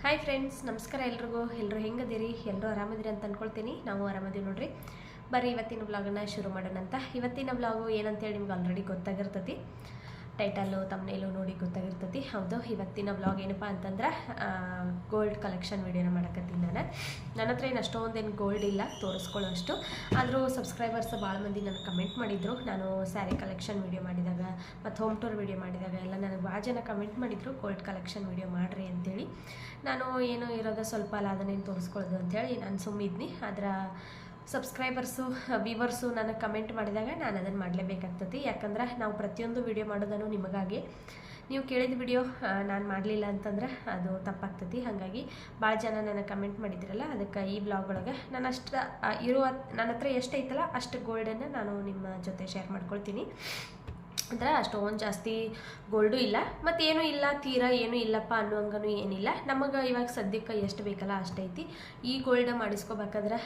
Hi friends, ನಮಸ್ಕಾರ ಎಲ್ರಿಗೂ. ಎಲ್ಲರೂ ಹೆಂಗದಿರಿ? ಎಲ್ಲರೂ ಆರಾಮದಿರಿ ಅಂತ ಅಂದ್ಕೊಳ್ತೀನಿ. ನಾವು ಆರಾಮದೀವಿ ನೋಡ್ರಿ. ಬರ್ರಿ ಇವತ್ತಿನ ವ್ಲಾಗನ್ನು ಶುರು ಮಾಡೋಣ ಅಂತ. ಇವತ್ತಿನ ವ್ಲಾಗು ಏನಂತೇಳಿ ನಿಮ್ಗೆ ಆಲ್ರೆಡಿ ಗೊತ್ತಾಗಿರ್ತೈತಿ. ಟೈಟಲ್ಲು ತಮ್ನೇಲು ನೋಡಿ ಗೊತ್ತಾಗಿರ್ತೈತಿ. ಹೌದು, ಇವತ್ತಿನ ವ್ಲಾಗ್ ಏನಪ್ಪ ಅಂತಂದ್ರೆ ಗೋಲ್ಡ್ ಕಲೆಕ್ಷನ್ ವೀಡಿಯೋನ ಮಾಡಕತ್ತೀನಿ. ನನ್ನ ಹತ್ರ ಏನು ಅಷ್ಟೊಂದೇನು ಗೋಲ್ಡ್ ಇಲ್ಲ ತೋರಿಸ್ಕೊಳ್ಳೋ ಅಷ್ಟು. ಆದರೂ ಸಬ್ಸ್ಕ್ರೈಬರ್ಸ್ ಭಾಳ ಮಂದಿ ನನಗೆ ಕಮೆಂಟ್ ಮಾಡಿದರು. ನಾನು ಸ್ಯಾರಿ ಕಲೆಕ್ಷನ್ ವೀಡಿಯೋ ಮಾಡಿದಾಗ ಮತ್ತು ಹೋಮ್ ಟೂರ್ ವೀಡಿಯೋ ಮಾಡಿದಾಗ ಎಲ್ಲ ನನಗೆ ಭಾಳ ಜನ ಕಮೆಂಟ್ ಮಾಡಿದರು ಗೋಲ್ಡ್ ಕಲೆಕ್ಷನ್ ವೀಡಿಯೋ ಮಾಡಿರಿ ಅಂತೇಳಿ. ನಾನು ಏನೋ ಇರೋದು ಸ್ವಲ್ಪ ಅಲ್ಲ, ಅದನ್ನೇನು ತೋರಿಸ್ಕೊಳ್ಳೋದು ಅಂಥೇಳಿ ನಾನು ಸುಮ್ಮಿದ್ನಿ. ಆದ್ರೆ ಸಬ್ಸ್ಕ್ರೈಬರ್ಸು ವ್ಯೂವರ್ಸು ನನಗೆ ಕಮೆಂಟ್ ಮಾಡಿದಾಗ ನಾನು ಅದನ್ನು ಮಾಡಲೇಬೇಕಾಗ್ತದೆ. ಯಾಕಂದ್ರೆ ನಾವು ಪ್ರತಿಯೊಂದು ವಿಡಿಯೋ ಮಾಡೋದನ್ನು ನಿಮಗಾಗಿ. ನೀವು ಕೇಳಿದ ವಿಡಿಯೋ ನಾನು ಮಾಡಲಿಲ್ಲ ಅಂತಂದ್ರೆ ಅದು ತಪ್ಪಾಗ್ತದೆ. ಹಾಗಾಗಿ ಭಾಳ ಜನ ನನಗೆ ಕಮೆಂಟ್ ಮಾಡಿದ್ರಲ್ಲ, ಅದಕ್ಕೆ ಈ ಬ್ಲಾಗ್ ಒಳಗೆ ನಾನು ಅಷ್ಟು ನನ್ನ ಹತ್ರ ಎಷ್ಟೈತಲ್ಲ ಅಷ್ಟು ಗೋಲ್ಡನ್ನು ನಾನು ನಿಮ್ಮ ಜೊತೆ ಶೇರ್ ಮಾಡ್ಕೊಳ್ತೀನಿ. ಅಂದ್ರೆ ಅಷ್ಟೊಂದು ಜಾಸ್ತಿ ಗೋಲ್ಡು ಇಲ್ಲ, ಮತ್ತು ಏನೂ ಇಲ್ಲ, ತೀರಾ ಏನೂ ಇಲ್ಲಪ್ಪ ಅನ್ನೋಂಗೂ ಏನಿಲ್ಲ. ನಮಗೆ ಇವಾಗ ಸದ್ಯಕ್ಕೆ ಎಷ್ಟು ಬೇಕಲ್ಲ ಅಷ್ಟೈತಿ. ಈ ಗೋಲ್ಡ್ ಮಾಡಿಸ್ಕೋಬೇಕಾದ್ರೆ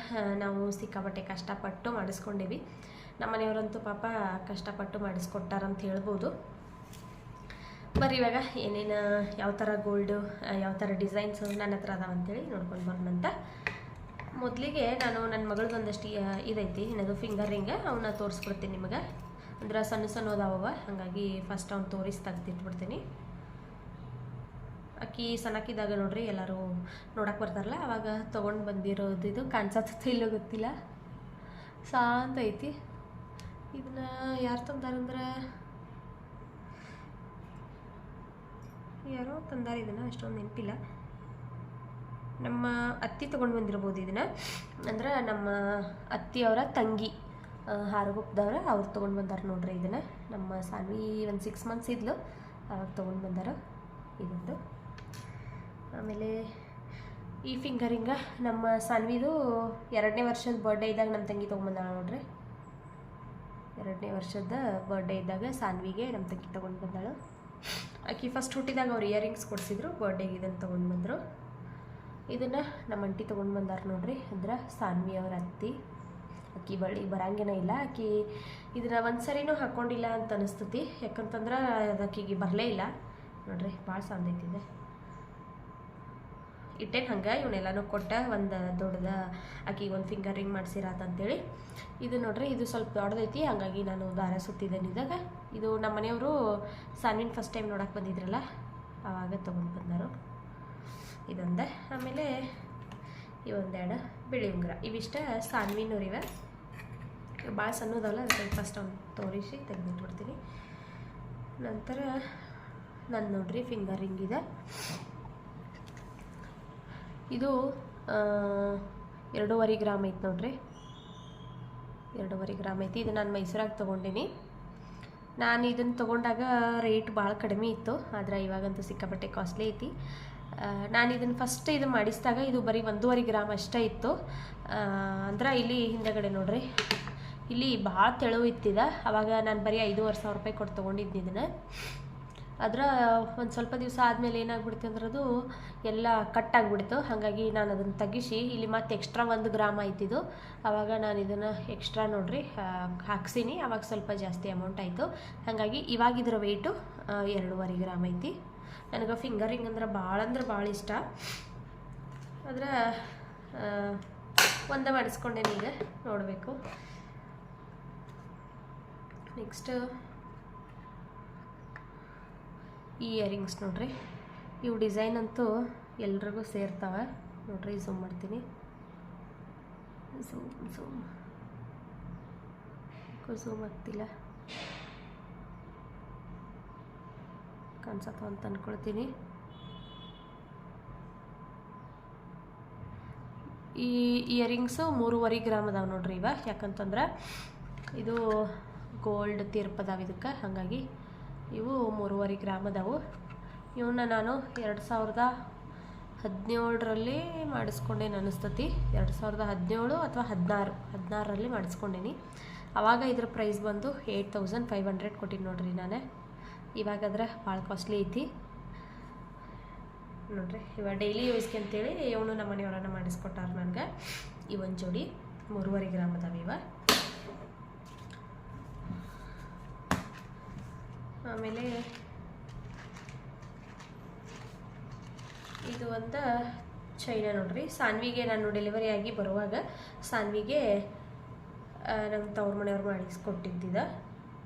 ನಾವು ಸಿಕ್ಕಾಪಟ್ಟೆ ಕಷ್ಟಪಟ್ಟು ಮಾಡಿಸ್ಕೊಂಡೇವಿ. ನಮ್ಮ ಮನೆಯವರಂತೂ ಪಾಪ ಕಷ್ಟಪಟ್ಟು ಮಾಡಿಸ್ಕೊಟ್ಟಾರಂತ ಹೇಳ್ಬೋದು. ಬರ್ರಿ ಇವಾಗ ಏನೇನು ಯಾವ ಥರ ಗೋಲ್ಡು, ಯಾವ ಥರ ಡಿಸೈನ್ಸು ನನ್ನ ಹತ್ರ ಅದಾವ ಅಂಥೇಳಿ ನೋಡ್ಕೊಂಡು ಬರೋಣಂತ. ಮೊದಲಿಗೆ ನಾನು ನನ್ನ ಮಗಳದ್ದು ಒಂದಷ್ಟು ಇದೈತಿ, ಏನದು ಫಿಂಗರ್ ರಿಂಗ್, ಅವನ್ನ ತೋರಿಸ್ಬಿಡ್ತೀನಿ ನಿಮಗೆ. ಅಂದ್ರೆ ಸಣ್ಣ ಸಣ್ಣದಾವ, ಹಾಗಾಗಿ ಫಸ್ಟ್ ಅವ್ನು ತೋರಿಸಿ ತೆಗೆದಿಟ್ಬಿಡ್ತೀನಿ. ಅಕ್ಕಿ ಸಣ್ಣಕ್ಕಿದ್ದಾಗ ನೋಡ್ರಿ ಎಲ್ಲರೂ ನೋಡಕ್ಕೆ ಬರ್ತಾರಲ್ಲ, ಅವಾಗ ತೊಗೊಂಡು ಬಂದಿರೋದು ಇದು ಕಾಣಿಸತ್ತ ಇಲ್ಲೋ ಗೊತ್ತಿಲ್ಲ, ಶಾಂತ ಐತಿ. ಇದನ್ನ ಯಾರು ತಂದಾರಂದ್ರೆ ಯಾರೋ ತಂದಾರ, ಇದನ್ನು ಅಷ್ಟೊಂದು ನೆನಪಿಲ್ಲ. ನಮ್ಮ ಅತ್ತಿ ತೊಗೊಂಡು ಬಂದಿರ್ಬೋದು ಇದನ್ನು. ಅಂದ್ರೆ ನಮ್ಮ ಅತ್ತಿಯವರ ತಂಗಿ ಹಾರಗುಪ್ಪದವ್ರು ಅವ್ರು ತೊಗೊಂಡು ಬಂದಾರ ನೋಡ್ರಿ ಇದನ್ನು. ನಮ್ಮ ಸಾನ್ವಿ ಒಂದು 6 months ಇದ್ಲು, ಅವಾಗ ತೊಗೊಂಡು ಬಂದಾರ ಇದೊಂದು. ಆಮೇಲೆ ಈ ಫಿಂಗರಿಂಗ ನಮ್ಮ ಸಾನ್ವಿದು 2ನೇ ವರ್ಷದ ಬರ್ಡೇ ಇದ್ದಾಗ ನಮ್ಮ ತಂಗಿ ತೊಗೊಂಡ್ಬಂದಾಳ ನೋಡ್ರಿ. 2ನೇ ವರ್ಷದ ಬರ್ಡೇ ಇದ್ದಾಗ ಸಾನ್ವಿಗೆ ನಮ್ಮ ತಂಗಿ ತೊಗೊಂಡು ಬಂದಾಳು. ಆಕಿ ಫಸ್ಟ್ ಹುಟ್ಟಿದಾಗ ಅವ್ರು ಇಯರಿಂಗ್ಸ್ ಕೊಡಿಸಿದ್ರು, ಬರ್ಡೇಗೆ ಇದನ್ನು ತೊಗೊಂಡು ಬಂದರು. ಇದನ್ನು ನಮ್ಮ ಅಂಟಿ ತೊಗೊಂಡು ಬಂದಾರ ನೋಡ್ರಿ. ಅಂದ್ರೆ ಸಾನ್ವಿ ಅವ್ರ ಅತ್ತಿ. ಆಕಿ ಬಳಿ ಬರಂಗೇನ ಇಲ್ಲ, ಆಕಿ ಇದನ್ನ ಒಂದು ಸರಿನೂ ಹಾಕ್ಕೊಂಡಿಲ್ಲ ಅಂತ ಅನಿಸ್ತತಿ. ಯಾಕಂತಂದ್ರೆ ಅದಕ್ಕಿಗೆ ಬರಲೇ ಇಲ್ಲ ನೋಡ್ರಿ, ಭಾಳ ಸಂದೈತಿದೆ. ಇಟ್ಟೇನು ಹಂಗೆ ಇವನ್ನೆಲ್ಲನೂ ಕೊಟ್ಟ ಒಂದು ದೊಡ್ಡದ ಆಕಿಗೆ ಒಂದು ಫಿಂಗರ್ ರಿಂಗ್ ಮಾಡಿಸಿರಾತಂತೇಳಿ. ಇದು ನೋಡ್ರಿ, ಇದು ಸ್ವಲ್ಪ ದೊಡ್ಡದೈತಿ, ಹಾಗಾಗಿ ನಾನು ದಾರ ಸುತ್ತಿದ್ದೇನೆ ಇದ್ದಾಗ. ಇದು ನಮ್ಮ ಮನೆಯವರು ಸಾನ್ವಿನ ಫಸ್ಟ್ ಟೈಮ್ ನೋಡಕ್ಕೆ ಬಂದಿದ್ರಲ್ಲ, ಆವಾಗ ತೊಗೊಂಡು ಬಂದರು ಇದೊಂದು. ಆಮೇಲೆ ಇವೊಂದೆರಡು ಬಿಳಿ ಉಂಗುರ, ಇವಿಷ್ಟ ಸಾನ್ವಿನೂರಿವೆ. ಭಾಳ ಸಣ್ಣದಲ್ಲ, ಅದಕ್ಕೆ ಫಸ್ಟ್ ಅವ್ನು ತೋರಿಸಿ ತೆಗೆದಿಟ್ಬಿಡ್ತೀನಿ. ನಂತರ ನಾನು ನೋಡ್ರಿ ಫಿಂಗರ್ ರಿಂಗ್ ಇದೆ. ಇದು 2.5 ಗ್ರಾಮ್ ಐತೆ ನೋಡ್ರಿ, 2.5 ಗ್ರಾಮ್ ಐತಿ. ಇದು ನಾನು ಮೈಸೂರಾಗ ತೊಗೊಂಡಿನಿ. ನಾನು ಇದನ್ನು ತೊಗೊಂಡಾಗ ರೇಟ್ ಭಾಳ ಕಡಿಮೆ ಇತ್ತು, ಆದರೆ ಇವಾಗಂತೂ ಸಿಕ್ಕಾಪಟ್ಟೆ ಕಾಸ್ಟ್ಲಿ ಐತಿ. ನಾನು ಇದನ್ನು ಫಸ್ಟ್ ಇದು ಮಾಡಿಸಿದಾಗ ಇದು ಬರೀ 1.5 ಗ್ರಾಮ್ ಅಷ್ಟೇ ಇತ್ತು. ಅಂದ್ರೆ ಇಲ್ಲಿ ಹಿಂದಗಡೆ ನೋಡ್ರಿ, ಇಲ್ಲಿ ಭಾಳ ತೆಳು ಇತ್ತಿದ. ಅವಾಗ ನಾನು ಬರೀ 5,500 ರೂಪಾಯಿ ಕೊಟ್ಟು ತೊಗೊಂಡಿದ್ನಿ ಇದನ್ನು. ಆದ್ರೆ ಒಂದು ಸ್ವಲ್ಪ ದಿವಸ ಆದಮೇಲೆ ಏನಾಗ್ಬಿಡ್ತು ಅಂದ್ರೆ ಅದು ಎಲ್ಲ ಕಟ್ಟಾಗ್ಬಿಡ್ತು. ಹಾಗಾಗಿ ನಾನು ಅದನ್ನು ತೆಗಿಸಿ ಇಲ್ಲಿ ಮತ್ತೆ ಎಕ್ಸ್ಟ್ರಾ 1 ಗ್ರಾಮ್ ಆಯ್ತಿದ್ದು. ಆವಾಗ ನಾನು ಇದನ್ನು ಎಕ್ಸ್ಟ್ರಾ ನೋಡ್ರಿ ಹಾಕ್ಸೀನಿ, ಆವಾಗ ಸ್ವಲ್ಪ ಜಾಸ್ತಿ ಅಮೌಂಟ್ ಆಯಿತು. ಹಾಗಾಗಿ ಇವಾಗ ಇದರ ವೆಯ್ಟು 2.5 ಗ್ರಾಮ್ ಐತಿ. ನನಗೆ ಫಿಂಗರಿಂಗ್ ಅಂದ್ರೆ ಭಾಳ ಇಷ್ಟ. ಆದರೆ ಒಂದೇ ಮಾಡಿಸ್ಕೊಂಡೇನೆ, ಈಗ ನೋಡಬೇಕು. ನೆಕ್ಸ್ಟ್ ಈ ಇಯರಿಂಗ್ಸ್ ನೋಡ್ರಿ, ಇವು ಡಿಸೈನ್ ಅಂತೂ ಎಲ್ರಿಗೂ ಸೇರ್ತಾವೆ ನೋಡ್ರಿ. ಝೂಮ್ ಮಾಡ್ತೀನಿ, ಝೂಮ್ ಆಗ್ತಿಲ್ಲ, ಕಾಣಿಸತ್ತ ಅಂತ ಅಂದ್ಕೊಳ್ತೀನಿ. ಈ ಇಯರಿಂಗ್ಸು 3.5 ಗ್ರಾಮ್ ಅದಾವೆ ನೋಡ್ರಿ ಇವ. ಯಾಕಂತಂದ್ರೆ ಇದು ಗೋಲ್ಡ್ ತೀರ್ಪದಾವ ಇದಕ್ಕೆ, ಹಾಗಾಗಿ ಇವು 3.5 ಗ್ರಾಮ್ ಅದಾವು. ಇವನ್ನ ನಾನು 2017ರಲ್ಲಿ ಮಾಡಿಸ್ಕೊಂಡೇನು ಅನ್ನಿಸ್ತತಿ. 2017 ಅಥವಾ 16ರಲ್ಲಿ ಮಾಡಿಸ್ಕೊಂಡೇನಿ. ಆವಾಗ ಇದ್ರ ಪ್ರೈಸ್ ಬಂದು 8,500 ಕೊಟ್ಟಿನಿ ನೋಡ್ರಿ ನಾನು. ಇವಾಗಾದ್ರೆ ಭಾಳ ಕಾಸ್ಟ್ಲಿ ಐತಿ ನೋಡ್ರಿ. ಇವಾಗ ಡೈಲಿ ಯೂಸ್ಗೆ ಅಂತೇಳಿ ಇವನು ನಮ್ಮ ಮನೆಯವರನ್ನ ಮಾಡಿಸ್ಕೊಟ್ಟಾರ ನನಗೆ. ಈ ಒಂದು ಜೋಡಿ 3.5 ಗ್ರಾಮ್ ಅದಾವ ಇವ. ಆಮೇಲೆ ಈಗ ಇದು ಒಂದು ಚೈನ ನೋಡ್ರಿ. ಸಾನ್ವಿಗೆ ನಾನು ಡೆಲಿವರಿ ಆಗಿ ಬರುವಾಗ ಸಾನ್ವಿಗೆ ನಮ್ಮ ತವ್ರ ಮನೆಯವ್ರು ಮಾಡಿಸ್ಕೊಟ್ಟಿದ್ದಿದ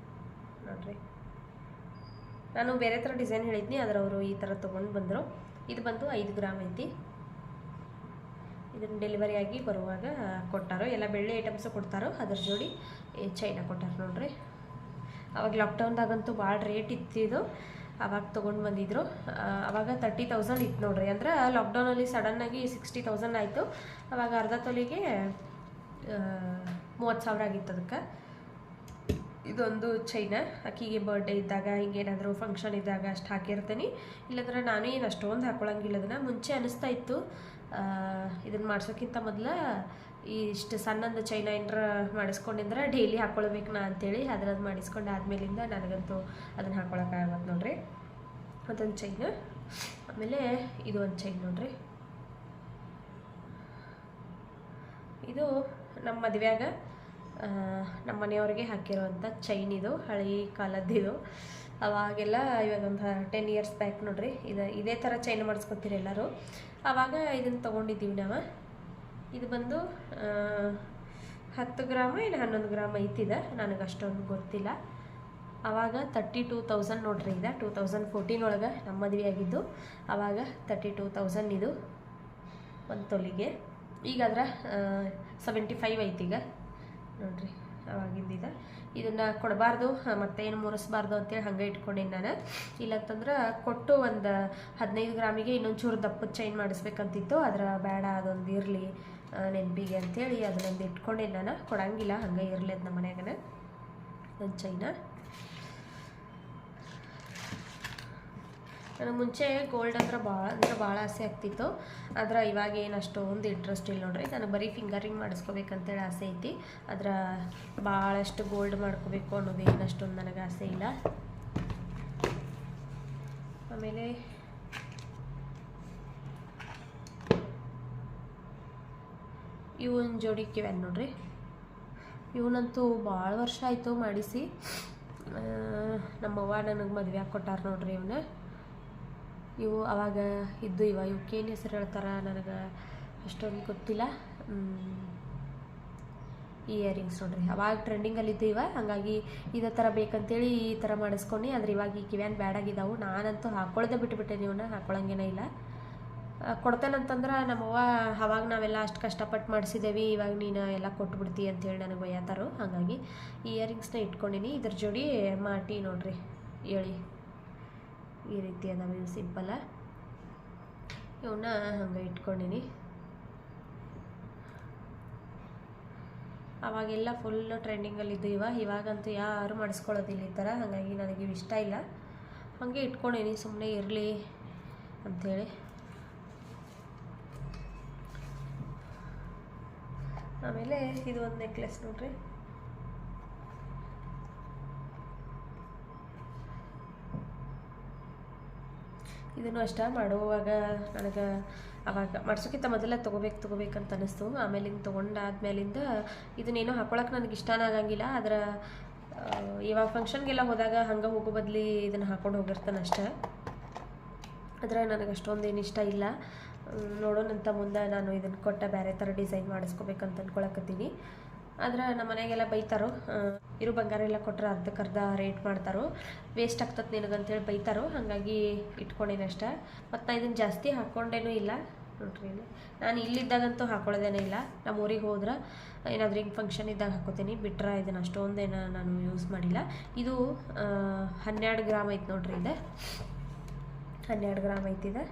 ನೋಡ್ರಿ. ನಾನು ಬೇರೆ ಥರ ಡಿಸೈನ್ ಹೇಳಿದ್ನಿ, ಆದರೆ ಅವರು ಈ ಥರ ತೊಗೊಂಡು ಬಂದರು. ಇದು ಬಂದು 5 ಗ್ರಾಮ್ ಐತಿ. ಇದನ್ನು ಡೆಲಿವರಿ ಆಗಿ ಬರುವಾಗ ಕೊಟ್ಟಾರೋ, ಎಲ್ಲ ಬೆಳ್ಳಿ ಐಟಮ್ಸು ಕೊಡ್ತಾರೋ, ಅದ್ರ ಜೋಡಿ ಚೈನ ಕೊಟ್ಟಾರ ನೋಡ್ರಿ. ಅವಾಗ ಲಾಕ್ಡೌನ್ದಾಗಂತೂ ಭಾಳ ರೇಟ್ ಇತ್ತಿದ್ದು, ಅವಾಗ ತೊಗೊಂಡು ಬಂದಿದ್ರು. ಅವಾಗ 30,000 ಇತ್ತು ನೋಡ್ರಿ. ಅಂದ್ರೆ ಲಾಕ್ಡೌನಲ್ಲಿ ಸಡನ್ನಾಗಿ 60,000 ಆಯಿತು. ಅವಾಗ ಅರ್ಧ ತೊಲಿಗೆ 30,000 ಆಗಿತ್ತು ಅದಕ್ಕೆ. ಇದೊಂದು ಚೈನ ಆಕಿಗೆ ಬರ್ಡೇ ಇದ್ದಾಗ ಹಿಂಗೇನಾದರೂ ಫಂಕ್ಷನ್ ಇದ್ದಾಗ ಅಷ್ಟು ಹಾಕಿರ್ತೀನಿ. ಇಲ್ಲಾಂದ್ರೆ ನಾನು ಏನು ಅಷ್ಟೊಂದು ಹಾಕ್ಕೊಳಂಗಿಲ್ಲ. ಅದನ್ನು ಮುಂಚೆ ಅನಿಸ್ತಾ ಇತ್ತು ಇದನ್ನು ಮಾಡ್ಸೋಕ್ಕಿಂತ ಮೊದಲು ಇಷ್ಟು ಸಣ್ಣಂದು ಚೈನ ಏನಾರ ಮಾಡಿಸ್ಕೊಂಡಿದ್ರೆ ಡೈಲಿ ಹಾಕ್ಕೊಳ್ಬೇಕು ನಾ ಅಂತೇಳಿ ಅದನ್ನು ಮಾಡಿಸ್ಕೊಂಡು ಆದಮೇಲಿಂದ ನನಗಂತೂ ಅದನ್ನು ಹಾಕ್ಕೊಳಕ್ಕಾಗತ್ತೆ ನೋಡ್ರಿ. ಅದೊಂದು ಚೈನ. ಆಮೇಲೆ ಇದು ಒಂದು ಚೈನ್ ನೋಡ್ರಿ. ಇದು ನಮ್ಮ ಮದುವೆಯಾಗ ನಮ್ಮ ಮನೆಯವ್ರಿಗೆ ಹಾಕಿರೋವಂಥ ಚೈನ್. ಇದು ಹಳೆ ಕಾಲದ್ದಿದು. ಅವಾಗೆಲ್ಲ ಇವಾಗ ಒಂದು 10 ಇಯರ್ಸ್ ಬ್ಯಾಕ್ ನೋಡ್ರಿ. ಇದೇ ಥರ ಚೈನ್ ಮಾಡಿಸ್ಕೊತೀರಿ ಎಲ್ಲರೂ. ಆವಾಗ ಇದನ್ನು ತೊಗೊಂಡಿದ್ದೀವಿ ನಾವು. ಇದು ಬಂದು 10 ಗ್ರಾಮ್ ಏನು 11 ಗ್ರಾಮ್ ಐತಿದೆ, ನನಗೆ ಅಷ್ಟೊಂದು ಗೊತ್ತಿಲ್ಲ. ಆವಾಗ 32,000 ನೋಡ್ರಿ. ಇದು 2014 ಒಳಗೆ ನಮ್ಮ ಮದುವೆ ಆಗಿದ್ದು. ಆವಾಗ 32,000 ಇದು ಒಂದು ತೊಲಿಗೆ. ಈಗ ಅದರ 75 ಐತೀಗ ನೋಡ್ರಿ. ಅವಾಗಿಂದಿದೆ. ಇದನ್ನು ಕೊಡಬಾರ್ದು ಮತ್ತೇನು ಮುರಿಸ್ಬಾರ್ದು ಅಂತೇಳಿ ಹಂಗೆ ಇಟ್ಕೊಂಡೀನಿ ನಾನು. ಇಲ್ಲಂತಂದ್ರೆ ಕೊಟ್ಟು ಒಂದು 15 ಗ್ರಾಮಿಗೆ ಇನ್ನೊಂದು ಚೂರು ದಪ್ಪದ ಚೈನ್ ಮಾಡಿಸ್ಬೇಕಂತಿತ್ತು. ಅದರ ಬೇಡ ಅದೊಂದು ಇರಲಿ ನೆನಪಿಗೆ ಅಂಥೇಳಿ ಅದನ್ನೊಂದು ಇಟ್ಕೊಂಡೇನಿ ನಾನು. ಕೊಡಂಗಿಲ್ಲ, ಹಂಗೆ ಇರಲಿ ಅದು ನಮ್ಮ ಮನ್ಯಾಗನ ಒಂದು ಚೈನ. ನನಗೆ ಮುಂಚೆ ಗೋಲ್ಡ್ ಅಂದ್ರೆ ಭಾಳ ಆಸೆ ಆಗ್ತಿತ್ತು. ಆದ್ರೆ ಇವಾಗ ಏನು ಅಷ್ಟೊಂದು ಇಂಟ್ರೆಸ್ಟ್ ಇಲ್ಲ ನೋಡ್ರಿ. ನನಗೆ ಬರೀ ಫಿಂಗರಿಂಗ್ ಮಾಡಿಸ್ಕೋಬೇಕಂತೇಳಿ ಆಸೆ ಐತಿ. ಆದ್ರೆ ಭಾಳಷ್ಟು ಗೋಲ್ಡ್ ಮಾಡ್ಕೋಬೇಕು ಅನ್ನೋದು ಏನು ಅಷ್ಟೊಂದು ನನಗೆ ಆಸೆ ಇಲ್ಲ. ಆಮೇಲೆ ಇವನ್ ಜೋಡಿ ಕಿವ್ಯಾನ್ ನೋಡ್ರಿ. ಇವನಂತೂ ಭಾಳ ವರ್ಷ ಆಯಿತು ಮಾಡಿಸಿ. ನಮ್ಮವ್ವ ನನಗೆ ಮದುವೆ ಕೊಟ್ಟಾರ ನೋಡ್ರಿ ಇವನ್ನ. ಇವು ಅವಾಗ ಇದ್ದು ಇವಕ್ಕೇನು ಹೆಸರು ಹೇಳ್ತಾರೆ ನನಗೆ ಅಷ್ಟೊಂದು ಗೊತ್ತಿಲ್ಲ. ಇಯರಿಂಗ್ಸ್ ನೋಡ್ರಿ. ಅವಾಗ ಟ್ರೆಂಡಿಂಗಲ್ಲಿದ್ದು ಹಾಗಾಗಿ ಇದೇ ಥರ ಬೇಕಂತೇಳಿ ಈ ಥರ ಮಾಡಿಸ್ಕೊಂಡು. ಆದರೆ ಇವಾಗ ಈ ಕಿವ್ಯಾನ್ ಬ್ಯಾಡಾಗಿದ್ದಾವೆ. ನಾನಂತೂ ಹಾಕ್ಕೊಳ್ಳೋದೇ ಬಿಟ್ಟುಬಿಟ್ಟೆ. ನೀವನ್ನ ಹಾಕ್ಕೊಳಂಗೇನೇ ಇಲ್ಲ. ಕೊಡ್ತೇನಂತಂದ್ರೆ ನಮ್ಮವ್ವ ಅವಾಗ ನಾವೆಲ್ಲ ಅಷ್ಟು ಕಷ್ಟಪಟ್ಟು ಮಾಡಿಸಿದ್ದೇವೆ, ಇವಾಗ ನೀನು ಎಲ್ಲ ಕೊಟ್ಬಿಡ್ತಿ ಅಂಥೇಳಿ ನನಗೆ ಬೈಯತ್ತಾರೋ. ಹಾಗಾಗಿ ಇಯರಿಂಗ್ಸ್ನ ಇಟ್ಕೊಂಡಿನಿ. ಇದ್ರ ಜೋಡಿ ಮಾಟಿ ನೋಡ್ರಿ ಹೇಳಿ ಈ ರೀತಿ ಅದಾವೆ. ಇವು ಸಿಂಪಲ್ಲ. ಇವನ್ನ ಹಂಗೆ ಇಟ್ಕೊಂಡಿನಿ. ಅವಾಗೆಲ್ಲ ಫುಲ್ ಟ್ರೆಂಡಿಂಗಲ್ಲಿದ್ದು ಇವಾಗಂತೂ ಯಾರು ಮಾಡಿಸ್ಕೊಳ್ಳೋದಿಲ್ಲ ಈ ಥರ. ಹಾಗಾಗಿ ನನಗೆ ಇವು ಇಷ್ಟ ಇಲ್ಲ. ಹಾಗೆ ಇಟ್ಕೊಂಡೇನಿ ಸುಮ್ಮನೆ ಇರಲಿ ಅಂಥೇಳಿ. ಆಮೇಲೆ ಇದು ಒಂದು ನೆಕ್ಲೆಸ್ ನೋಡ್ರಿ. ಇದನ್ನು ಅಷ್ಟೇ ಮಾಡುವಾಗ ನನಗೆ ಅವಾಗ ಮಾಡ್ಸೋಕ್ಕಿಂತ ಮೊದಲೇ ತೊಗೋಬೇಕಂತ ಅನ್ನಿಸ್ತು. ಆಮೇಲಿಂದ ತೊಗೊಂಡಾದ್ಮೇಲಿಂದ ಇದನ್ನೇನೋ ಹಾಕೊಳಕ್ಕೆ ನನಗೆ ಇಷ್ಟನೇ ಆಗಂಗಿಲ್ಲ. ಆದ್ರೆ ಇವಾಗ ಫಂಕ್ಷನ್ಗೆಲ್ಲ ಹೋದಾಗ ಹಂಗೆ ಹೋಗೋ ಬದಲಿ ಇದನ್ನು ಹಾಕ್ಕೊಂಡು ಹೋಗಿರ್ತಾನೆ ಅಷ್ಟೇ. ಆದರೆ ನನಗೆ ಅಷ್ಟೊಂದೇನು ಇಷ್ಟ ಇಲ್ಲ. ನೋಡೋಣಂತ ಮುಂದೆ ನಾನು ಇದನ್ನು ಕೊಟ್ಟ ಬೇರೆ ಥರ ಡಿಸೈನ್ ಮಾಡಿಸ್ಕೋಬೇಕಂತ ಅಂದ್ಕೊಳಕತ್ತೀನಿ. ಆದ್ರೆ ನಮ್ಮ ಮನೆಗೆಲ್ಲ ಬೈತಾರೋ, ಇರೋ ಬಂಗಾರ ಎಲ್ಲ ಕೊಟ್ಟರೆ ಅರ್ಧಕ್ಕರ್ಧ ರೇಟ್ ಮಾಡ್ತಾರೋ, ವೇಸ್ಟ್ ಆಗ್ತದೆ ನಿನಗಂತೇಳಿ ಬೈತಾರೋ. ಹಾಗಾಗಿ ಇಟ್ಕೊಂಡೇನೆ ಅಷ್ಟೇ. ಮತ್ತು ನಾನು ಇದನ್ನು ಜಾಸ್ತಿ ಹಾಕ್ಕೊಂಡೇನೂ ಇಲ್ಲ ನೋಡ್ರಿ. ನಾನು ಇಲ್ಲಿದ್ದಾಗಂತೂ ಹಾಕೊಳ್ಳೋದೇನೇ ಇಲ್ಲ. ನಮ್ಮ ಊರಿಗೆ ಹೋದ್ರೆ ಏನಾದರೂ ಹಿಂಗೆ ಫಂಕ್ಷನ್ ಇದ್ದಾಗ ಹಾಕೋತೀನಿ. ಬಿಟ್ರೆ ಇದನ್ನು ಅಷ್ಟೊಂದೇನು ನಾನು ಯೂಸ್ ಮಾಡಿಲ್ಲ. ಇದು 12 ಗ್ರಾಮ್ ಐತೆ ನೋಡ್ರಿ. ಇದೆ 12 ಗ್ರಾಮ್ ಐತಿದೆ.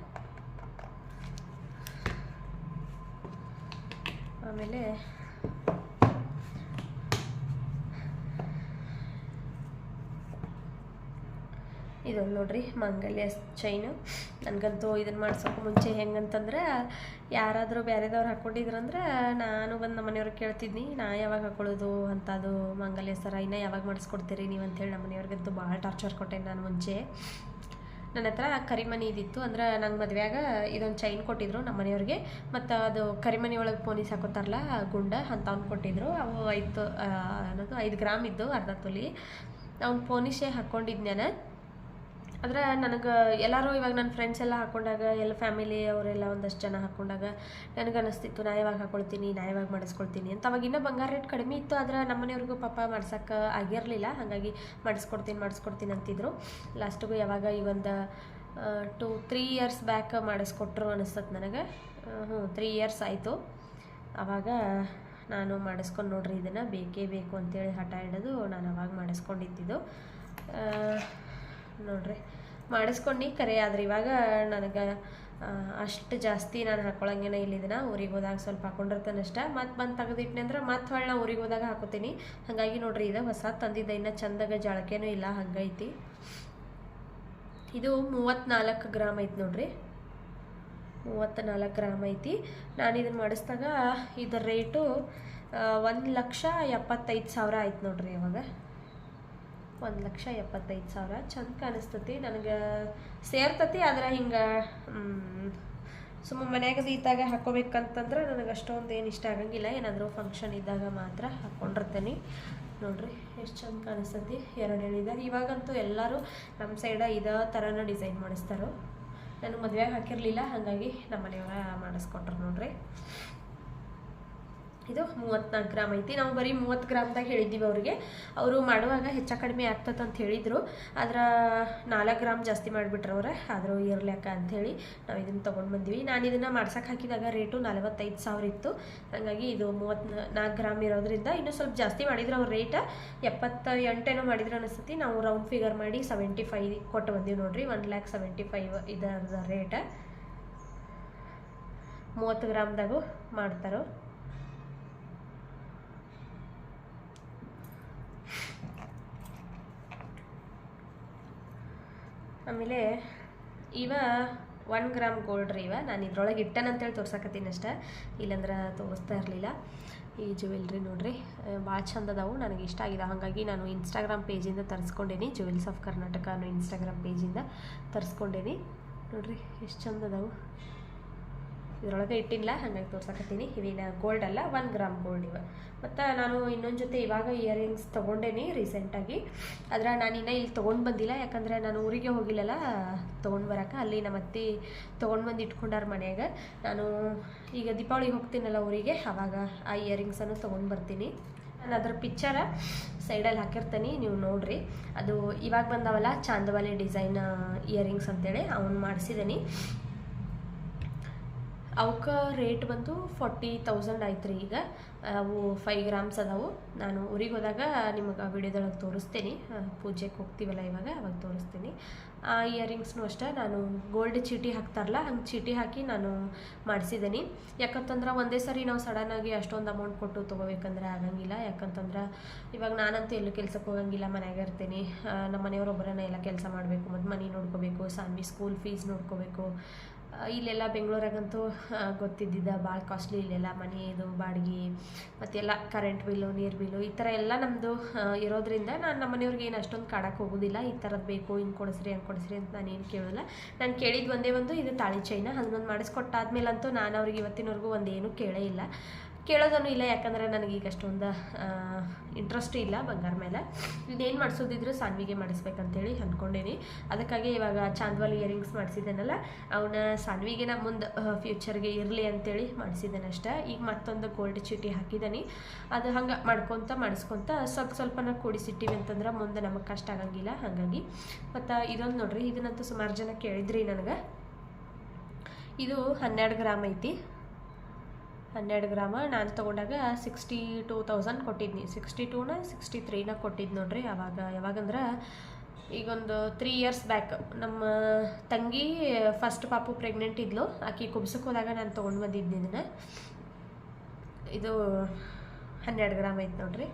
ಆಮೇಲೆ ಇದೊಂದು ನೋಡ್ರಿ ಮಂಗಲ್ಯ ಚೈನು. ನನಗಂತೂ ಇದನ್ನು ಮಾಡ್ಸೋಕೆ ಮುಂಚೆ ಹೆಂಗಂತಂದ್ರೆ ಯಾರಾದರೂ ಬೇರೆದವ್ರು ಹಾಕ್ಕೊಂಡಿದ್ರಂದ್ರೆ ನಾನು ಬಂದು ನಮ್ಮ ಮನೆಯವ್ರಿಗೆ ಕೇಳ್ತಿದ್ನಿ, ನಾ ಯಾವಾಗ ಹಾಕ್ಕೊಳ್ಳೋದು ಅಂಥದ್ದು ಮಂಗಲ್ಯ ಸರ ಇನ್ನೂ ಯಾವಾಗ ಮಾಡಿಸ್ಕೊಡ್ತೀರಿ ನೀವು ಅಂತೇಳಿ ನಮ್ಮ ಮನೆಯವ್ರಿಗಂತೂ ಭಾಳ ಟಾರ್ಚರ್ ಕೊಟ್ಟೆ ನಾನು ಮುಂಚೆ. ನನ್ನ ಹತ್ರ ಕರಿಮಣಿ ಇದ್ದಿತ್ತು. ಅಂದ್ರೆ ನಂಗೆ ಮದುವೆಯಾಗ ಇದೊಂದು ಚೈನ್ ಕೊಟ್ಟಿದ್ರು ನಮ್ಮ ಮನೆಯವ್ರಿಗೆ. ಮತ್ತು ಅದು ಕರಿಮಣಿ ಒಳಗೆ ಪೋನಿಸ್ ಹಾಕೋತಾರಲ್ಲ ಗುಂಡ ಅಂಥವ್ನು ಕೊಟ್ಟಿದ್ರು. ಅವು 5 ಗ್ರಾಮ್ ಇದ್ದು, ಅರ್ಧ ತೊಲಿ. ಅವ್ನು ಪೋನಿಷೇ ಹಾಕ್ಕೊಂಡಿದ್ದು ನಾನು. ಆದರೆ ನನಗೆ ಎಲ್ಲರೂ ಇವಾಗ ನನ್ನ ಫ್ರೆಂಡ್ಸ್ ಎಲ್ಲ ಹಾಕ್ಕೊಂಡಾಗ ಎಲ್ಲ ಫ್ಯಾಮಿಲಿ ಅವರೆಲ್ಲ ಒಂದಷ್ಟು ಜನ ಹಾಕ್ಕೊಂಡಾಗ ನನಗೆ ಅನ್ನಿಸ್ತಿತ್ತು ನಾ ಯಾವಾಗ ಹಾಕ್ಕೊಳ್ತೀನಿ ನಾ ಯಾವಾಗ ಮಾಡಿಸ್ಕೊಳ್ತೀನಿ ಅಂತ. ಅವಾಗ ಇನ್ನೂ ಬಂಗಾರ ರೇಟ್ ಕಡಿಮೆ ಇತ್ತು, ಆದರೆ ನಮ್ಮ ಮನೆಯವ್ರಿಗೂ ಪಾಪ ಮಾಡ್ಸೋಕ್ಕೆ ಆಗಿರಲಿಲ್ಲ, ಹಾಗಾಗಿ ಮಾಡಿಸ್ಕೊಡ್ತೀನಿ ಅಂತಿದ್ರು. ಲಾಸ್ಟಿಗೂ ಯಾವಾಗ ಈ ಒಂದು 2-3 ಇಯರ್ಸ್ ಬ್ಯಾಕ್ ಮಾಡಿಸ್ಕೊಟ್ರು ಅನಿಸ್ತದೆ ನನಗೆ. 3 ಇಯರ್ಸ್ ಆಯಿತು. ಆವಾಗ ನಾನು ಮಾಡಿಸ್ಕೊಂಡು ನೋಡ್ರಿ ಇದನ್ನು ಬೇಕೇ ಬೇಕು ಅಂತೇಳಿ ಹಠ ಹಿಡಿದು ನಾನು ಅವಾಗ ಮಾಡಿಸ್ಕೊಂಡಿದ್ದು ನೋಡ್ರಿ. ಮಾಡಿಸ್ಕೊಂಡು ಕರೆ ಆದರೆ ಇವಾಗ ನನಗೆ ಅಷ್ಟು ಜಾಸ್ತಿ ನಾನು ಹಾಕ್ಕೊಳಂಗೇನ ಇಲ್ಲಿದ್ದನ. ಊರಿಗೆ ಹೋದಾಗ ಸ್ವಲ್ಪ ಹಾಕ್ಕೊಂಡಿರ್ತಾನೆ ಅಷ್ಟೇ, ಮತ್ತು ಬಂದು ತೆಗೆದಿಟ್ನಿ ಅಂದ್ರೆ ಮತ್ತೆ ಹೊಳ್ಳಿ ನಾ ಊರಿಗೆ ಹೋದಾಗ ಹಾಕೋತೀನಿ. ಹಾಗಾಗಿ ನೋಡ್ರಿ ಇದು ಹೊಸ ತಂದಿದ್ದೆ, ಇನ್ನೂ ಚಂದಾಗ ಜಳಕೇನೂ ಇಲ್ಲ, ಹಂಗೈತಿ. ಇದು 34 ಗ್ರಾಮ್ ಐತಿ ನೋಡ್ರಿ, 34 ಗ್ರಾಮ್ ಐತಿ. ನಾನು ಇದನ್ನು ಮಾಡಿಸಿದಾಗ ಇದರ ರೇಟು 1,75,000 ಆಯ್ತು ನೋಡ್ರಿ. ಇವಾಗ 1,75,000 ಚಂದ ಕಾಣಿಸ್ತತಿ ನನಗೆ, ಸೇರ್ತತಿ. ಆದ್ರೆ ಹಿಂಗೆ ಸುಮ್ಮ ಮನ್ಯಾಗ ಇದ್ದಾಗ ಹಾಕೋಬೇಕಂತಂದ್ರೆ ನನಗೆ ಅಷ್ಟೊಂದು ಏನು ಇಷ್ಟ ಆಗಂಗಿಲ್ಲ, ಏನಾದರೂ ಫಂಕ್ಷನ್ ಇದ್ದಾಗ ಮಾತ್ರ ಹಾಕ್ಕೊಂಡಿರ್ತೇನೆ. ನೋಡ್ರಿ ಎಷ್ಟು ಚಂದ ಕಾಣಿಸ್ತತಿ, 2 ಹೇಳಿದಾಗ. ಇವಾಗಂತೂ ಎಲ್ಲರೂ ನಮ್ಮ ಸೈಡ ಇದೇ ಥರನ ಡಿಸೈನ್ ಮಾಡಿಸ್ತಾರೋ. ನನಗೆ ಮದುವೆಗೆ ಹಾಕಿರಲಿಲ್ಲ, ಹಾಗಾಗಿ ನಮ್ಮ ಮನೆಯವರ ಮಾಡಿಸ್ಕೊಟ್ರು ನೋಡ್ರಿ. ಇದು 34 ಗ್ರಾಮ್ ಐತಿ. ನಾವು ಬರೀ 30 ಗ್ರಾಮ್ದಾಗ ಹೇಳಿದ್ದೀವಿ ಅವ್ರಿಗೆ. ಅವರು ಮಾಡುವಾಗ ಹೆಚ್ಚ ಕಡಿಮೆ ಆಗ್ತದೆ ಅಂತ ಹೇಳಿದರು, ಆದ್ರೆ 4 ಗ್ರಾಮ್ ಜಾಸ್ತಿ ಮಾಡಿಬಿಟ್ರು ಅವ್ರೆ. ಆದರೂ ಇರ್ಲ್ಯಾಕ ಅಂಥೇಳಿ ನಾವು ಇದನ್ನು ತೊಗೊಂಡು ಬಂದೀವಿ. ನಾನು ಇದನ್ನು ಮಾಡ್ಸೋಕೆ ಹಾಕಿದಾಗ ರೇಟು 45,000 ಇತ್ತು, ಹಾಗಾಗಿ ಇದು 34 ಗ್ರಾಮ್ ಇರೋದ್ರಿಂದ ಇನ್ನೂ ಸ್ವಲ್ಪ ಜಾಸ್ತಿ ಮಾಡಿದ್ರು ಅವ್ರ ರೇಟ್. 78 ಮಾಡಿದ್ರು ಅನಿಸ್ತತಿ. ನಾವು ರೌಂಡ್ ಫಿಗರ್ ಮಾಡಿ 75 ಕೊಟ್ಟು ಬಂದೀವಿ ನೋಡ್ರಿ. 1,75,000 ಇದರ ರೇಟ್. 30 ಗ್ರಾಮ್ದಾಗೂ ಮಾಡ್ತಾರೋ. ಆಮೇಲೆ ಇವ 1 ಗ್ರಾಮ್ ಗೋಲ್ಡ್ ರೀ. ಇವ ನಾನು ಇದ್ರೊಳಗೆ ಇಟ್ಟನಂತೇಳಿ ತೋರ್ಸಕತ್ತೀನಿ ಅಷ್ಟೇ, ಇಲ್ಲಾಂದ್ರೆ ತೋರಿಸ್ತಾ ಇರಲಿಲ್ಲ. ಈ ಜ್ಯುವೆಲ್ರಿ ನೋಡ್ರಿ ಭಾಳ ಚಂದ ಅದಾವು, ನನಗೆ ಇಷ್ಟ ಆಗಿದೆ. ಹಾಗಾಗಿ ನಾನು ಇನ್ಸ್ಟಾಗ್ರಾಮ್ ಪೇಜಿಂದ ತರಿಸ್ಕೊಂಡೇನಿ, ಜ್ಯುವೆಲ್ಸ್ ಆಫ್ ಕರ್ನಾಟಕ ಅನ್ನೋ ಇನ್ಸ್ಟಾಗ್ರಾಮ್ ಪೇಜಿಂದ ತರಿಸ್ಕೊಂಡೇನಿ. ನೋಡ್ರಿ ಎಷ್ಟು ಚಂದ ಅದಾವು. ಇದರೊಳಗೆ ಇಟ್ಟಿಲ್ಲ, ಹಾಗಾಗಿ ತೋರ್ಸಕತ್ತೀನಿ. ಇವಿನ ಗೋಲ್ಡ್ ಅಲ್ಲ, 1 ಗ್ರಾಮ್ ಗೋಲ್ಡ್ ಇವ. ಮತ್ತು ನಾನು ಇನ್ನೊಂದು ಜೊತೆ ಇವಾಗ ಇಯರಿಂಗ್ಸ್ ತೊಗೊಂಡೇನಿ ರೀಸೆಂಟಾಗಿ. ಆದರೆ ನಾನು ಇನ್ನೂ ಇಲ್ಲಿ ತೊಗೊಂಡು ಬಂದಿಲ್ಲ, ಯಾಕಂದರೆ ನಾನು ಊರಿಗೆ ಹೋಗಿಲ್ಲಲ್ಲ ತೊಗೊಂಡು ಬರೋಕೆ. ಅಲ್ಲಿ ನಮ್ಮ ಅತ್ತೆ ತೊಗೊಂಡು ಬಂದು ಇಟ್ಕೊಂಡಾರ ಮನೆಯಾಗ. ನಾನು ಈಗ ದೀಪಾವಳಿಗೆ ಹೋಗ್ತೀನಲ್ಲ ಊರಿಗೆ, ಆವಾಗ ಆ ಇಯರಿಂಗ್ಸನ್ನು ತೊಗೊಂಡು ಬರ್ತೀನಿ. ನಾನು ಅದ್ರ ಪಿಕ್ಚರ ಸೈಡಲ್ಲಿ ಹಾಕಿರ್ತೀನಿ, ನೀವು ನೋಡಿರಿ. ಅದು ಇವಾಗ ಬಂದವಲ್ಲ ಚಾಂದವಾಲಿ ಡಿಸೈನ್ ಇಯರಿಂಗ್ಸ್ ಅಂತೇಳಿ ಅವ್ನು ಮಾಡಿಸಿದ್ದೀನಿ. ಅವಕ್ಕೆ ರೇಟ್ ಬಂದು 40,000 ಆಯ್ತು ರೀ. ಈಗ ಅವು 5 ಗ್ರಾಮ್ಸ್ ಅದಾವು. ನಾನು ಊರಿಗೆ ಹೋದಾಗ ನಿಮಗೆ ವಿಡಿಯೋದೊಳಗೆ ತೋರಿಸ್ತೀನಿ, ಪೂಜೆಗೆ ಹೋಗ್ತೀವಲ್ಲ ಇವಾಗ, ಅವಾಗ ತೋರಿಸ್ತೀನಿ. ಆ ಇಯರಿಂಗ್ಸ್ನು ಅಷ್ಟೇ ನಾನು ಗೋಲ್ಡ್ ಚೀಟಿ ಹಾಕ್ತಾರಲ್ಲ ಹಂಗೆ ಚೀಟಿ ಹಾಕಿ ನಾನು ಮಾಡಿಸಿದ್ದೀನಿ. ಯಾಕಂತಂದ್ರೆ ಒಂದೇ ಸರಿ ನಾವು ಸಡನ್ನಾಗಿ ಅಷ್ಟೊಂದು ಅಮೌಂಟ್ ಕೊಟ್ಟು ತೊಗೋಬೇಕಂದ್ರೆ ಆಗಂಗಿಲ್ಲ. ಯಾಕಂತಂದ್ರೆ ಇವಾಗ ನಾನಂತೂ ಎಲ್ಲೂ ಕೆಲ್ಸಕ್ಕೆ ಹೋಗಂಗಿಲ್ಲ, ಮನೆಯಾಗ ಇರ್ತೀನಿ. ನಮ್ಮ ಮನೆಯವರೊಬ್ಬರನ್ನ ಎಲ್ಲ ಕೆಲಸ ಮಾಡಬೇಕು, ಮತ್ತು ಮನೆ ನೋಡ್ಕೋಬೇಕು, ಸಾನ್ವಿ ಸ್ಕೂಲ್ ಫೀಸ್ ನೋಡ್ಕೋಬೇಕು. ಇಲ್ಲೆಲ್ಲ ಬೆಂಗಳೂರಾಗಂತೂ ಗೊತ್ತಿದ್ದಿದ್ದ ಭಾಳ ಕಾಸ್ಟ್ಲಿ ಇಲ್ಲೆಲ್ಲ ಮನೆಯದು ಬಾಡಿಗೆ, ಮತ್ತೆಲ್ಲ ಕರೆಂಟ್ ಬಿಲ್ಲು, ನೀರು ಬಿಲ್ಲು, ಈ ಥರ ಎಲ್ಲ ನಮ್ಮದು ಇರೋದ್ರಿಂದ ನಾನು ನಮ್ಮ ಮನೆಯವ್ರಿಗೆ ಏನು ಅಷ್ಟೊಂದು ಕಾಡಕ್ಕೆ ಹೋಗೋದಿಲ್ಲ. ಈ ಥರದ್ದು ಬೇಕು, ಹಿಂಗೆ ಕೊಡಿಸ್ರಿ ಹಂಗೆ ಕೊಡಿಸ್ರಿ ಅಂತ ನಾನೇನು ಕೇಳೋಲ್ಲ. ನಾನು ಕೇಳಿದ್ದು ಒಂದೇ ಒಂದು, ಇದು ತಾಳಿ ಚೈನ. ಅದನ್ನೊಂದು ಮಾಡಿಸ್ಕೊಟ್ಟಾದ್ಮೇಲಂತೂ ನಾನು ಅವ್ರಿಗೆ ಇವತ್ತಿನವರೆಗೂ ಒಂದೇನು ಕೇಳೇ ಇಲ್ಲ, ಕೇಳೋದೂ ಇಲ್ಲ. ಯಾಕಂದರೆ ನನಗೀಗ ಅಷ್ಟೊಂದು ಇಂಟ್ರೆಸ್ಟು ಇಲ್ಲ ಬಂಗಾರ ಮೇಲೆ. ಇದೇನು ಮಾಡಿಸೋದಿದ್ರು ಸಾನ್ವಿಗೆ ಮಾಡಿಸ್ಬೇಕಂತೇಳಿ ಅಂದ್ಕೊಂಡೇನಿ. ಅದಕ್ಕಾಗಿ ಇವಾಗ ಚಾಂದ್ವಾಲಿ ಇಯರಿಂಗ್ಸ್ ಮಾಡಿಸಿದ್ದೇನಲ್ಲ, ಅವನ ಸಾನ್ವಿಗೆ ನಾ ಮುಂದೆ ಫ್ಯೂಚರ್ಗೆ ಇರಲಿ ಅಂತೇಳಿ ಮಾಡಿಸಿದ್ದೇನೆ ಅಷ್ಟೇ. ಈಗ ಮತ್ತೊಂದು ಗೋಲ್ಡ್ ಚೀಟಿ ಹಾಕಿದ್ದೀನಿ, ಅದು ಹಂಗೆ ಮಾಡಿಸ್ಕೊತ ಸ್ವಲ್ಪನ ಕೂಡಿಸಿಟ್ಟಿವಿ ಅಂತಂದ್ರೆ ಮುಂದೆ ನಮಗೆ ಕಷ್ಟ ಆಗಂಗಿಲ್ಲ. ಹಾಗಾಗಿ ಮತ್ತು ಇದೊಂದು ನೋಡ್ರಿ, ಇದನ್ನಂತೂ ಸುಮಾರು ಜನ ಕೇಳಿದ್ರಿ ನನಗೆ. ಇದು 12 ಗ್ರಾಮ್ ಐತಿ. 12 ಗ್ರಾಮ ನಾನು ತೊಗೊಂಡಾಗ 62,000 ಕೊಟ್ಟಿದ್ನಿ. 63ನ ಕೊಟ್ಟಿದ್ದು ನೋಡ್ರಿ. ಅವಾಗ ಯಾವಾಗಂದ್ರೆ ಈಗೊಂದು 3 ಇಯರ್ಸ್ ಬ್ಯಾಕ್ ನಮ್ಮ ತಂಗಿ ಫಸ್ಟ್ ಪಾಪು ಪ್ರೆಗ್ನೆಂಟ್ ಇದ್ಲು, ಆಕೆ ಕುಬ್ಸಕ್ಕೆ ಹೋದಾಗ ನಾನು ತೊಗೊಂಡು ಬಂದಿದ್ನಿ ಇದನ್ನು. ಇದು 12 ಗ್ರಾಮ್ ಐತೆ ನೋಡ್ರಿ.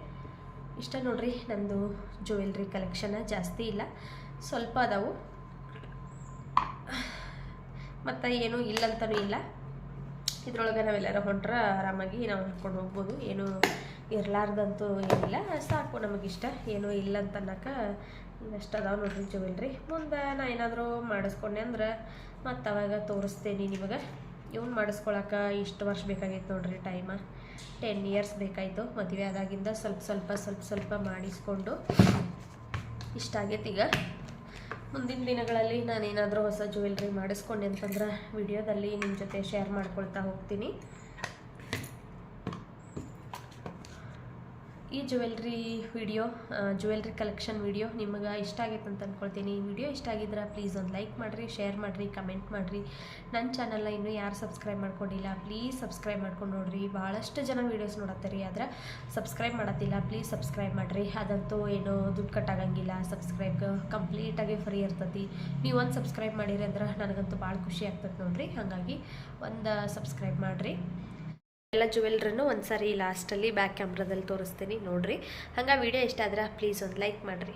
ಇಷ್ಟ ನೋಡ್ರಿ ನಂದು ಜ್ಯುವೆಲ್ರಿ ಕಲೆಕ್ಷನ್. ಜಾಸ್ತಿ ಇಲ್ಲ, ಸ್ವಲ್ಪ ಅದಾವು, ಮತ್ತು ಏನೂ ಇಲ್ಲಂತನೂ ಇಲ್ಲ. ಇದ್ರೊಳಗೆ ನಾವೆಲ್ಲರೂ ಹೊಂಟ್ರೆ ಆರಾಮಾಗಿ ನಾವು ಹಾಕ್ಕೊಂಡು ಹೋಗ್ಬೋದು, ಏನೂ ಇರಲಾರ್ದಂತೂ ಏನಿಲ್ಲ. ಸಾಕು ನಮಗಿಷ್ಟ, ಏನೂ ಇಲ್ಲ ಅಂತ ಅನ್ನೋಕೆ ಇನ್ನಷ್ಟು ಅದಾವೆ ನೋಡ್ರಿ ಜ್ಯುವೆಲ್ರಿ. ಮುಂದೆ ನಾ ಏನಾದರೂ ಮಾಡಿಸ್ಕೊಂಡೆ ಅಂದ್ರೆ ಮತ್ತು ಅವಾಗ ತೋರಿಸ್ತೇನೆ ನಿಮಗೆ. ಇವ್ನು ಮಾಡಿಸ್ಕೊಳಕ್ಕೆ ಇಷ್ಟು ವರ್ಷ ಬೇಕಾಗಿತ್ತು ನೋಡ್ರಿ, ಟೈಮ 10 ಇಯರ್ಸ್ ಬೇಕಾಯಿತು. ಮದುವೆ ಆದಾಗಿಂದ ಸ್ವಲ್ಪ ಮಾಡಿಸ್ಕೊಂಡು ಇಷ್ಟ ಆಗೈತೆ. ಈಗ ಮುಂದಿನ ದಿನಗಳಲ್ಲಿ ನಾನೇನಾದರೂ ಹೊಸ ಜ್ಯುವೆಲ್ರಿ ಮಾಡಿಸ್ಕೊಂಡೆ ಅಂತಂದ್ರೆ ವಿಡಿಯೋದಲ್ಲಿ ನಿಮ್ಮ ಜೊತೆ ಶೇರ್ ಮಾಡ್ಕೊಳ್ತಾ ಹೋಗ್ತೀನಿ. ಈ ಜ್ಯುವೆಲ್ರಿ ಕಲೆಕ್ಷನ್ ವಿಡಿಯೋ ನಿಮಗೆ ಇಷ್ಟ ಆಗೈತೆ ಅಂತ ಅಂದ್ಕೊಳ್ತೀನಿ. ಈ ವಿಡಿಯೋ ಇಷ್ಟ ಆಗಿದ್ರೆ ಪ್ಲೀಸ್ ಒಂದು ಲೈಕ್ ಮಾಡಿರಿ, ಶೇರ್ ಮಾಡಿರಿ, ಕಮೆಂಟ್ ಮಾಡಿರಿ. ನನ್ನ ಚಾನಲ್ನ ಇನ್ನೂ ಯಾರು ಸಬ್ಸ್ಕ್ರೈಬ್ ಮಾಡ್ಕೊಂಡಿಲ್ಲ ಪ್ಲೀಸ್ ಸಬ್ಸ್ಕ್ರೈಬ್ ಮಾಡ್ಕೊಂಡು ನೋಡಿರಿ. ಭಾಳಷ್ಟು ಜನ ವೀಡಿಯೋಸ್ ನೋಡತ್ತೀರಿ, ಆದರೆ ಸಬ್ಸ್ಕ್ರೈಬ್ ಮಾಡತ್ತಿಲ್ಲ. ಪ್ಲೀಸ್ ಸಬ್ಸ್ಕ್ರೈಬ್ ಮಾಡಿರಿ. ಅದಂತೂ ಏನೋ ದುಡ್ಡು ಕಟ್ಟಾಗಂಗಿಲ್ಲ, ಸಬ್ಸ್ಕ್ರೈಬ್ಗೆ ಕಂಪ್ಲೀಟಾಗಿ ಫ್ರೀ ಇರ್ತೈತಿ. ನೀವು ಒಂದು ಸಬ್ಸ್ಕ್ರೈಬ್ ಮಾಡಿರಿ ಅಂದ್ರೆ ನನಗಂತೂ ಭಾಳ ಖುಷಿ ಆಗ್ತದೆ ನೋಡಿರಿ. ಹಾಗಾಗಿ ಒಂದು ಸಬ್ಸ್ಕ್ರೈಬ್ ಮಾಡಿರಿ. ಎಲ್ಲ ಜ್ಯುವೆಲ್ರನ್ನು ಒಂದು ಸಾರಿ ಲಾಸ್ಟಲ್ಲಿ ಬ್ಯಾಕ್ ಕ್ಯಾಮ್ರಾದಲ್ಲಿ ತೋರಿಸ್ತೀನಿ ನೋಡಿರಿ. ಹಂಗೆ ವಿಡಿಯೋ ಇಷ್ಟ ಆದ್ರೆ ಪ್ಲೀಸ್ ಒಂದು ಲೈಕ್ ಮಾಡಿರಿ.